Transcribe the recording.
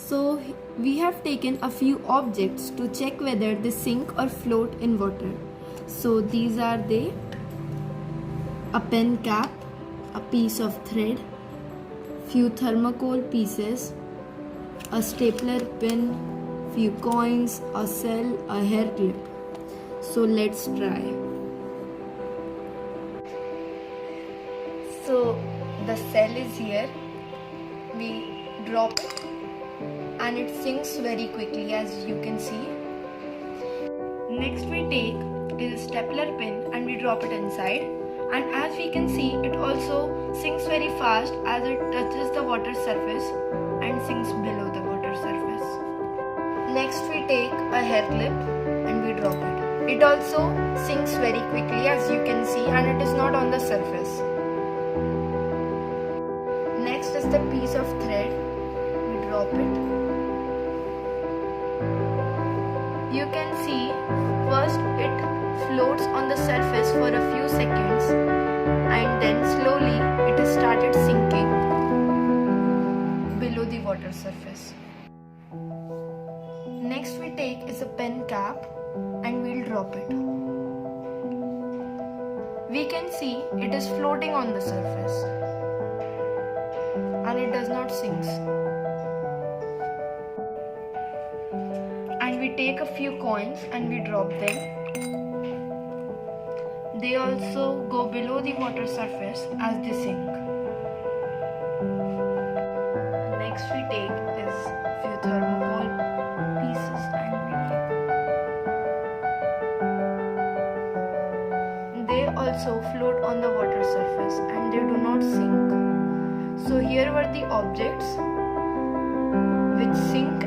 So we have taken a few objects to check whether they sink or float in water. So these are they: a pen cap, a piece of thread, few thermocol pieces, a stapler pin, few coins, a cell, a hair clip. So let's try. So the cell is here. We drop it and it sinks very quickly, as you can see. Next we take is a stapler pin and we drop it inside, and as we can see it also sinks very fast as it touches the water surface and sinks below the water surface. Next we take a hair clip and we drop it. It also sinks very quickly, as you can see, and it is not on the surface. Next is the piece of thread. We drop it. You can see first it floats on the surface for a few seconds and then slowly it has started sinking below the water surface. Next we take is a pen cap and we'll drop it. We can see it is floating on the surface and it does not sink. And we take a few coins and we drop them. They also go below the water surface as they sink. Next we take is few thermocol pieces and we they also float on the water surface and they do not sink. So here were the objects which sink